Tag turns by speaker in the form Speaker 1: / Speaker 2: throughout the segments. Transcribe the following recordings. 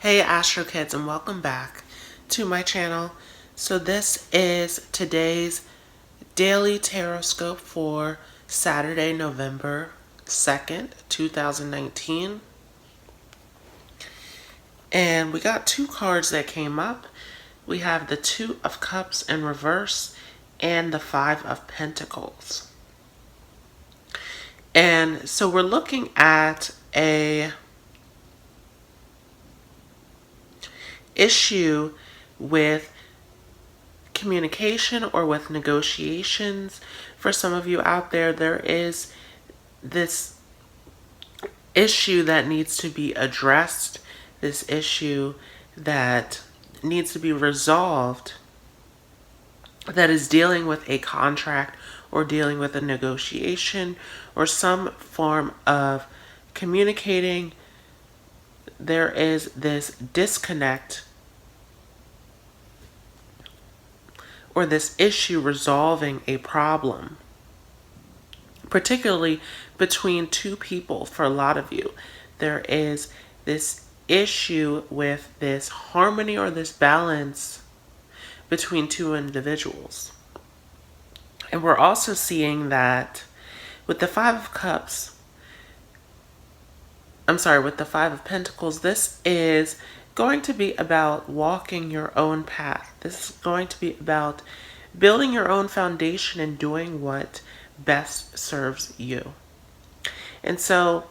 Speaker 1: Hey Astro Kids, and welcome back to my channel. So this is today's daily Tarotscope for Saturday, November 2nd, 2019. And we got two cards that came up. We have the Two of Cups in reverse and the Five of Pentacles. And so we're looking at a issue with communication or with negotiations. For some of you out there, there is this issue that needs to be addressed, this issue that needs to be resolved, that is dealing with a contract or dealing with a negotiation or some form of communicating. There is this disconnect or this issue resolving a problem, particularly between two people. For a lot of you, there is this issue with this harmony or this balance between two individuals. And we're also seeing that with the Five of Cups, with the Five of Pentacles, this is going to be about walking your own path. This is going to be about building your own foundation and doing what best serves you. And so,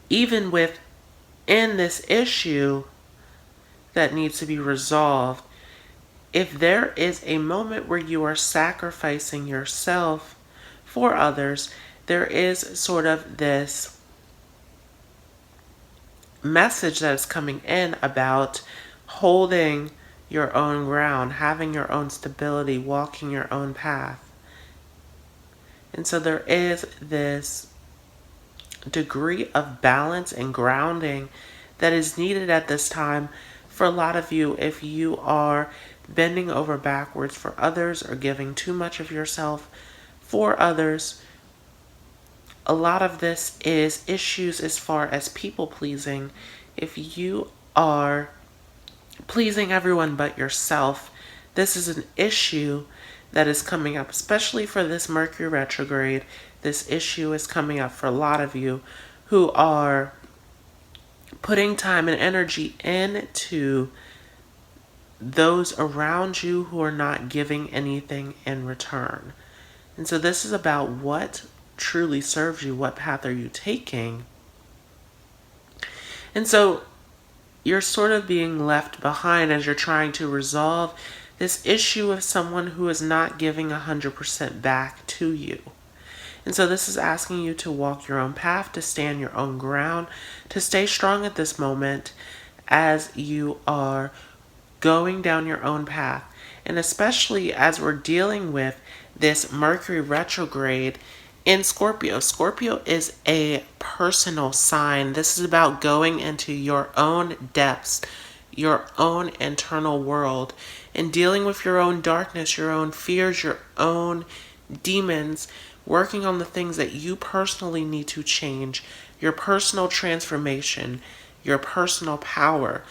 Speaker 1: even within this issue that needs to be resolved, if there is a moment where you are sacrificing yourself for others, there is sort of this message that is coming in about holding your own ground, having your own stability, walking your own path. And so there is this degree of balance and grounding that is needed at this time for a lot of you. If you are bending over backwards for others or giving too much of yourself for others, a lot of this is issues as far as people pleasing. If you are pleasing everyone but yourself, this is an issue that is coming up, especially for this Mercury retrograde. This issue is coming up for a lot of you who are putting time and energy into those around you who are not giving anything in return. And so this is about what truly serves you. What path are you taking? And so you're sort of being left behind as you're trying to resolve this issue of someone who is not giving 100% back to you. And so this is asking you to walk your own path, to stand your own ground, to stay strong at this moment as you are going down your own path. And especially as we're dealing with this Mercury retrograde in Scorpio. Scorpio is a personal sign. This is about going into your own depths, your own internal world, and dealing with your own darkness, your own fears, your own demons, working on the things that you personally need to change, your personal transformation, your personal power,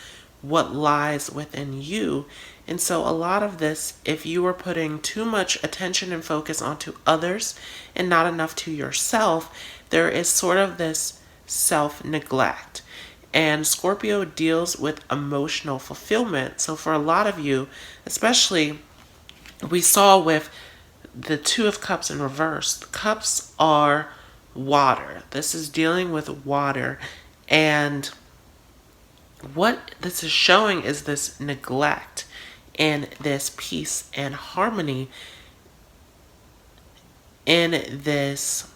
Speaker 1: what lies within you. And so a lot of this, if you are putting too much attention and focus onto others and not enough to yourself, there is sort of this self-neglect. And Scorpio deals with emotional fulfillment. So for a lot of you, especially, we saw with the Two of Cups in reverse, the cups are water. This is dealing with water. And what this is showing is this neglect and this peace and harmony in this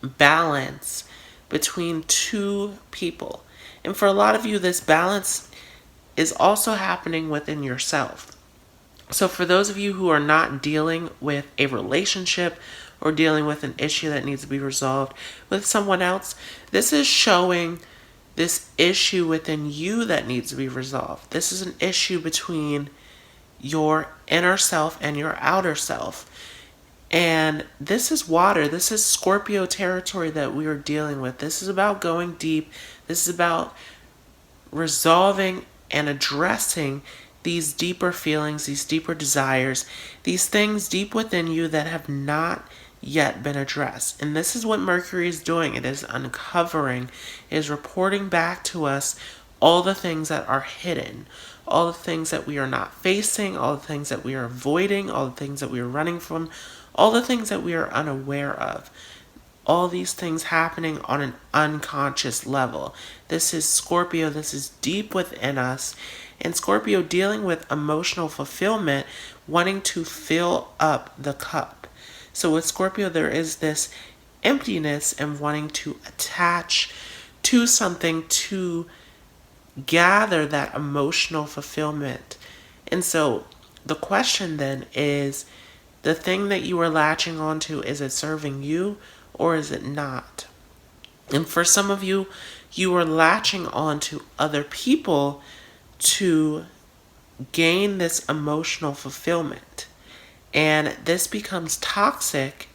Speaker 1: balance between two people. And for a lot of you, this balance is also happening within yourself. So for those of you who are not dealing with a relationship or dealing with an issue that needs to be resolved with someone else, this is showing this issue within you that needs to be resolved. This is an issue between your inner self and your outer self. And this is water. This is Scorpio territory that we are dealing with. This is about going deep. This is about resolving and addressing these deeper feelings, these deeper desires, these things deep within you that have not yet been addressed. And this is what Mercury is doing. It is uncovering, it is reporting back to us all the things that are hidden, all the things that we are not facing, all the things that we are avoiding, all the things that we are running from, all the things that we are unaware of. All these things happening on an unconscious level. This is Scorpio, this is deep within us. And Scorpio dealing with emotional fulfillment, wanting to fill up the cup. So with Scorpio, there is this emptiness and wanting to attach to something to gather that emotional fulfillment. And so the question then is, the thing that you are latching onto, is it serving you or is it not? And for some of you, you are latching on to other people to gain this emotional fulfillment. And this becomes toxic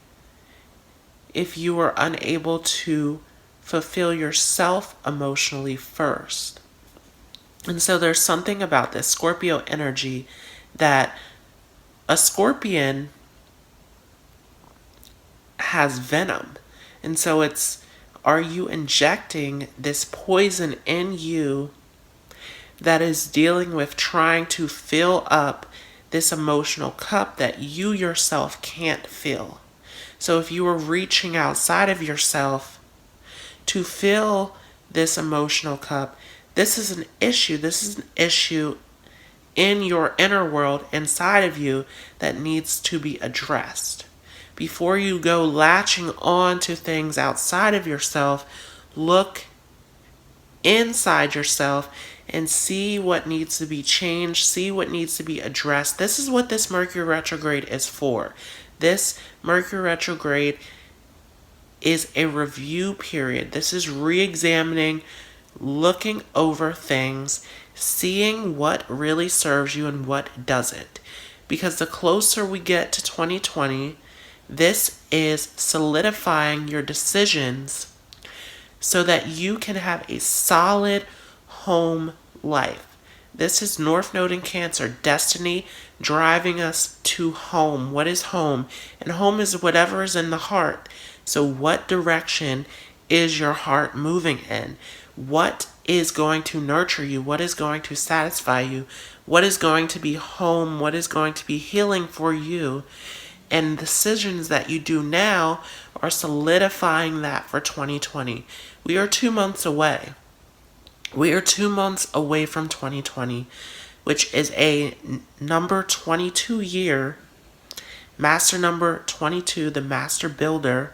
Speaker 1: if you are unable to fulfill yourself emotionally first. And so there's something about this Scorpio energy that a scorpion has venom. And so it's, are you injecting this poison in you that is dealing with trying to fill up this emotional cup that you yourself can't fill? So if you are reaching outside of yourself to fill this emotional cup, this is an issue. This is an issue in your inner world inside of you that needs to be addressed. Before you go latching on to things outside of yourself, look inside yourself and see what needs to be changed, see what needs to be addressed. This is what this Mercury retrograde is for. This Mercury retrograde is a review period. This is re-examining, looking over things, seeing what really serves you and what doesn't. Because the closer we get to 2020, this is solidifying your decisions so that you can have a solid home life. This is North Node in Cancer, destiny driving us to home. What is home? And home is whatever is in the heart. So what direction is your heart moving in? What is going to nurture you? What is going to satisfy you? What is going to be home? What is going to be healing for you? And decisions that you do now are solidifying that for 2020. We are 2 months away. We are 2 months away from 2020, which is a number 22 year, master number 22, the master builder.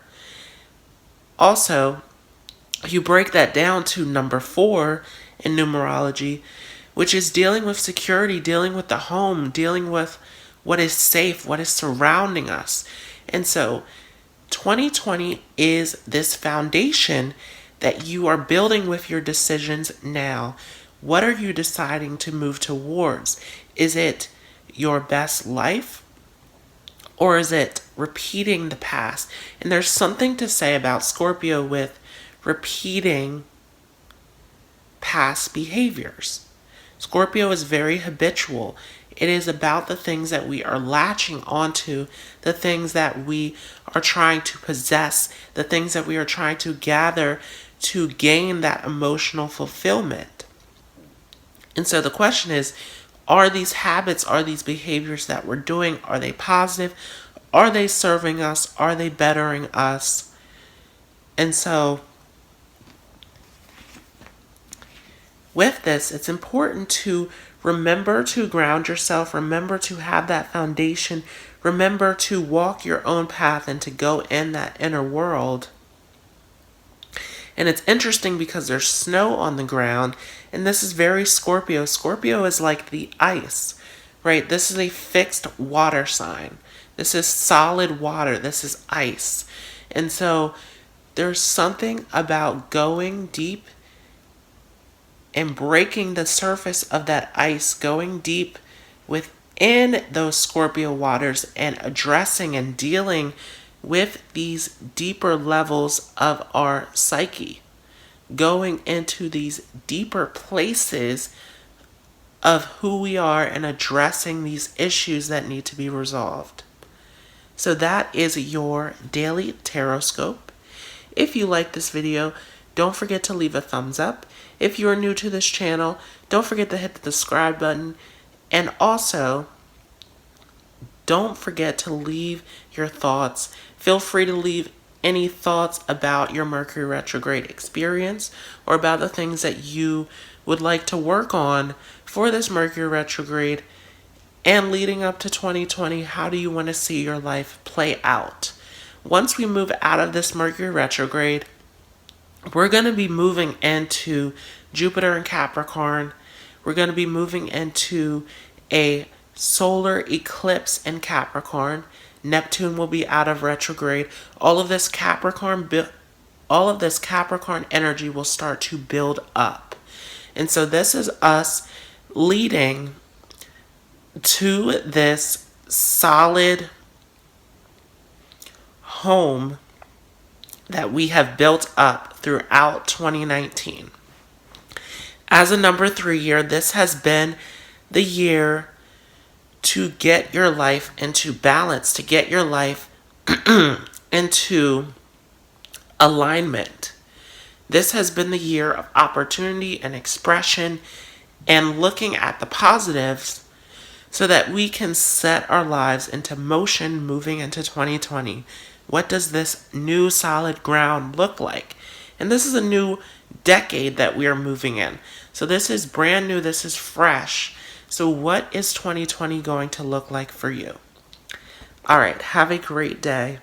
Speaker 1: Also, you break that down to number 4 in numerology, which is dealing with security, dealing with the home, dealing with what is safe, what is surrounding us. And so 2020 is this foundation that you are building with your decisions now. What are you deciding to move towards? Is it your best life? Or is it repeating the past? And there's something to say about Scorpio with repeating past behaviors. Scorpio is very habitual. It is about the things that we are latching onto, the things that we are trying to possess, the things that we are trying to gather to gain that emotional fulfillment. And so the question is, are these habits, are these behaviors that we're doing, are they positive? Are they serving us? Are they bettering us? And so with this, it's important to remember to ground yourself, remember to have that foundation, remember to walk your own path and to go in that inner world. And it's interesting because there's snow on the ground, and this is very Scorpio. Scorpio is like the ice, right? This is a fixed water sign. This is solid water. This is ice. And so there's something about going deep and breaking the surface of that ice, going deep within those Scorpio waters and addressing and dealing with these deeper levels of our psyche. going into these deeper places of who we are and addressing these issues that need to be resolved. So that is your daily Tarotscope. If you like this video, don't forget to leave a thumbs up. If you are new to this channel, don't forget to hit the subscribe button. And also, don't forget to leave your thoughts. Feel free to leave any thoughts about your Mercury retrograde experience or about the things that you would like to work on for this Mercury retrograde and leading up to 2020. How do you want to see your life play out? Once we move out of this Mercury retrograde, we're going to be moving into Jupiter and Capricorn. We're going to be moving into a solar eclipse in Capricorn. Neptune will be out of retrograde. All of this Capricorn energy will start to build up. And so this is us leading to this solid home that we have built up throughout 2019. As a number 3 year, this has been the year to get your life into balance, to get your life into alignment. This has been the year of opportunity and expression and looking at the positives so that we can set our lives into motion moving into 2020. What does this new solid ground look like? And this is a new decade that we are moving in. So this is brand new, this is fresh. So what is 2020 going to look like for you? All right, have a great day.